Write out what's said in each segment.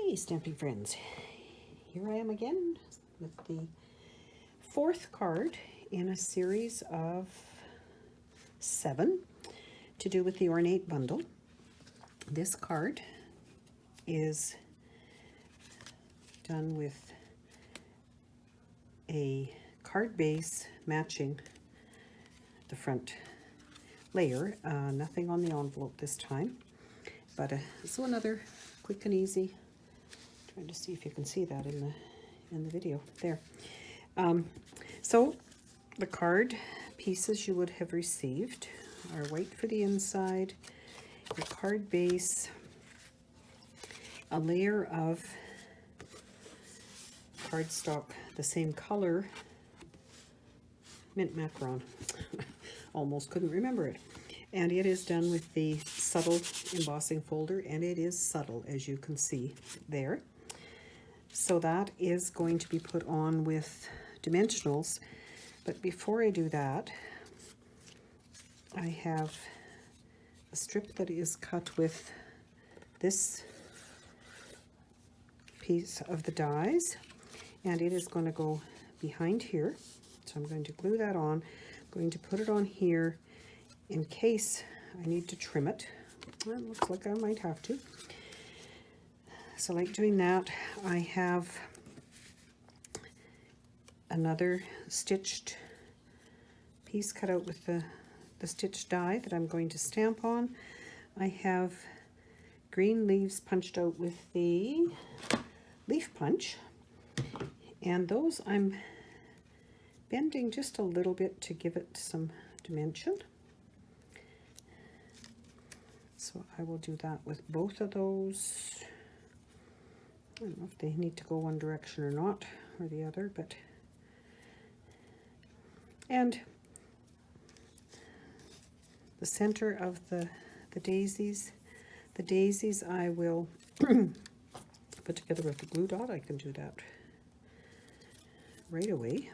Hey stamping friends, here I am again with the fourth card in a series of 7 to do with the Ornate bundle. This card is done with a card base matching the front layer, nothing on the envelope this time, but so another quick and easy. Trying to see if you can see that in the video there. So the card pieces you would have received are white for the inside, your card base, a layer of cardstock the same color, mint macaron. Almost couldn't remember it. And it is done with the subtle embossing folder, and it is subtle, as you can see there. So that is going to be put on with dimensionals. But before I do that, I have a strip that is cut with this piece of the dies, and it is going to go behind here. So I'm going to glue that on. I'm going to put it on here in case I need to trim it. Well, it looks like I might have to. So like doing that, I have another stitched piece cut out with the stitched die that I'm going to stamp on. I have green leaves punched out with the leaf punch, and those I'm bending just a little bit to give it some dimension. So I will do that with both of those. I don't know if they need to go one direction or not, or the other, but... And the center of the daisies I will put together with the glue dot. I can do that right away.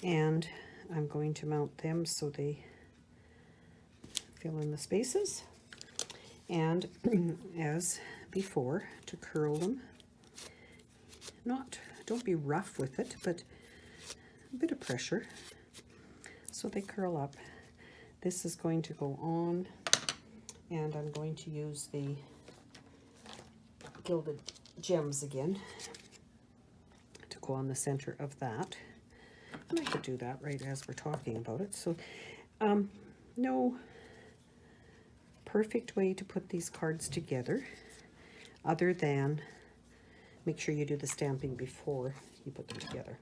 And I'm going to mount them so they fill in the spaces. And as before, to curl them, don't be rough with it, but a bit of pressure so they curl up. This is going to go on, and I'm going to use the gilded gems again to go on the center of that. And I could do that right as we're talking about it. So no perfect way to put these cards together other than make sure you do the stamping before you put them together.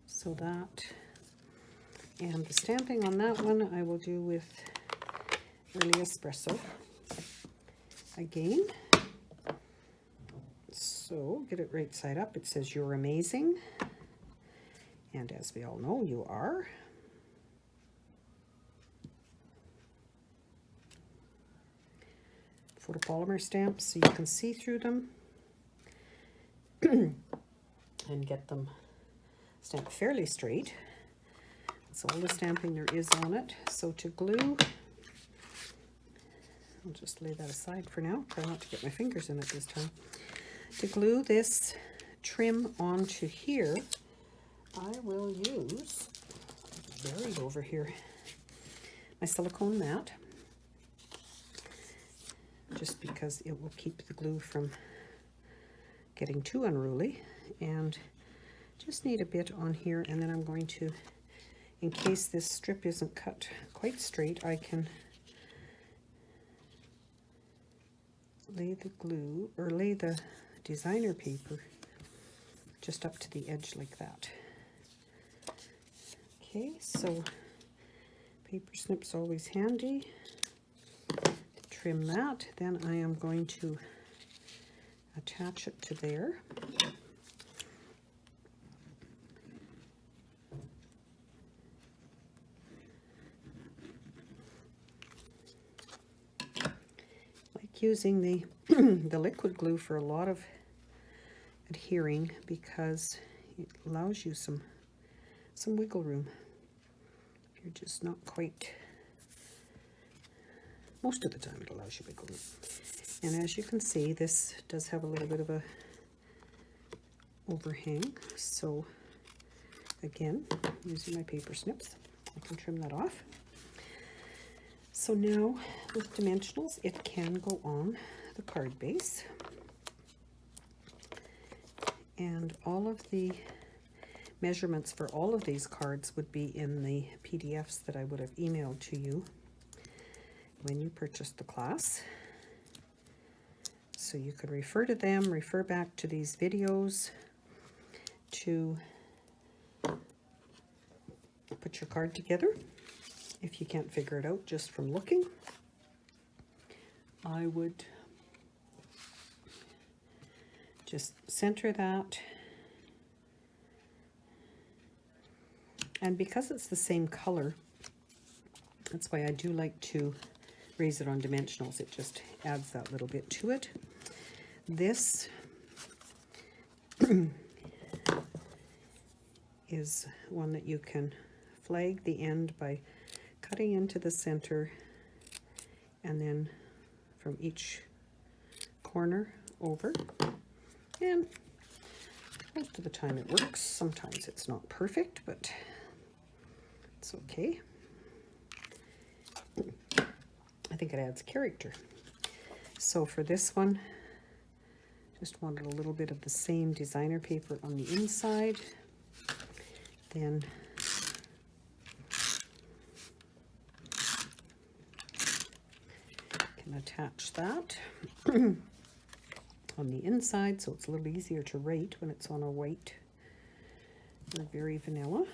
So that, and the stamping on that one I will do with Early Espresso again. So get it right side up. It says you're amazing, and as we all know, you are. Photopolymer stamps so you can see through them and get them stamped fairly straight. That's all the stamping there is on it. So to glue, I'll just lay that aside for now. Try not to get my fingers in it this time. To glue this trim onto here, I will use, buried over here, my silicone mat, just because it will keep the glue from getting too unruly, and just need a bit on here. And then I'm going to, in case this strip isn't cut quite straight, I can lay the glue, or lay the designer paper just up to the edge like that. Okay, so paper snip's always handy. Trim that, then I am going to attach it to there. Like using the the liquid glue for a lot of adhering, because it allows you some wiggle room if you're just not quite. Most of the time it allows you wiggle room. And as you can see, this does have a little bit of a overhang. So again, using my paper snips, I can trim that off. So now with dimensionals, it can go on the card base. And all of the measurements for all of these cards would be in the PDFs that I would have emailed to you when you purchased the class. So you could refer to them, refer back to these videos to put your card together. If you can't figure it out just from looking, I would just center that. And because it's the same color, that's why I do like to raise it on dimensionals. It just adds that little bit to it. This is one that you can flag the end by cutting into the center and then from each corner over. And most of the time it works. Sometimes it's not perfect, but it's okay. I think it adds character. So for this one, just wanted a little bit of the same designer paper on the inside. Then can attach that on the inside, so it's a little easier to write when it's on a white or very vanilla.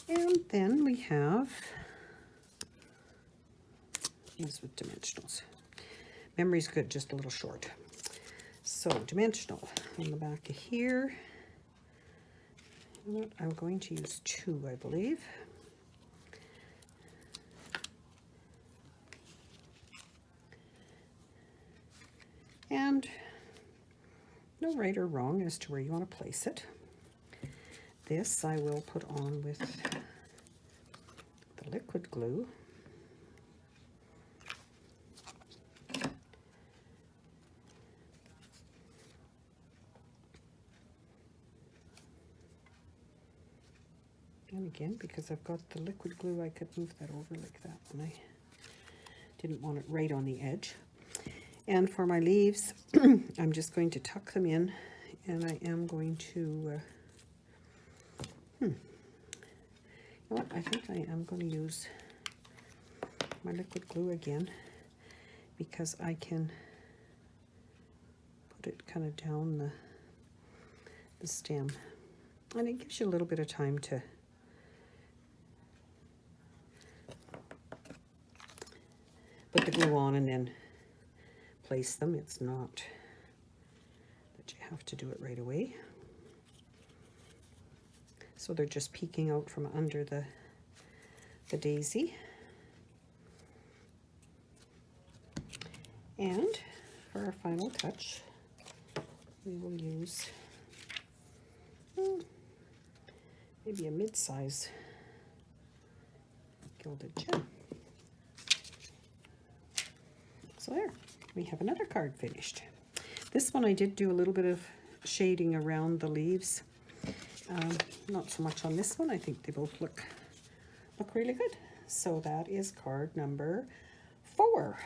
And then we have these with dimensionals. Memory's good, just a little short. So dimensional on the back of here. You know what? I'm going to use 2, I believe. And no right or wrong as to where you want to place it. This I will put on with the liquid glue. And again, because I've got the liquid glue, I could move that over like that when I didn't want it right on the edge. And for my leaves, I'm just going to tuck them in, and I am going to, you know what, I think I am going to use my liquid glue again, because I can put it kind of down the stem, and it gives you a little bit of time to put the glue on and then place them. It's not that you have to do it right away. So they're just peeking out from under the daisy. And for our final touch, we will use maybe a mid-size gilded gem. So there, we have another card finished. This one I did do a little bit of shading around the leaves. Not so much on this one. I think they both look really good. So that is card number 4.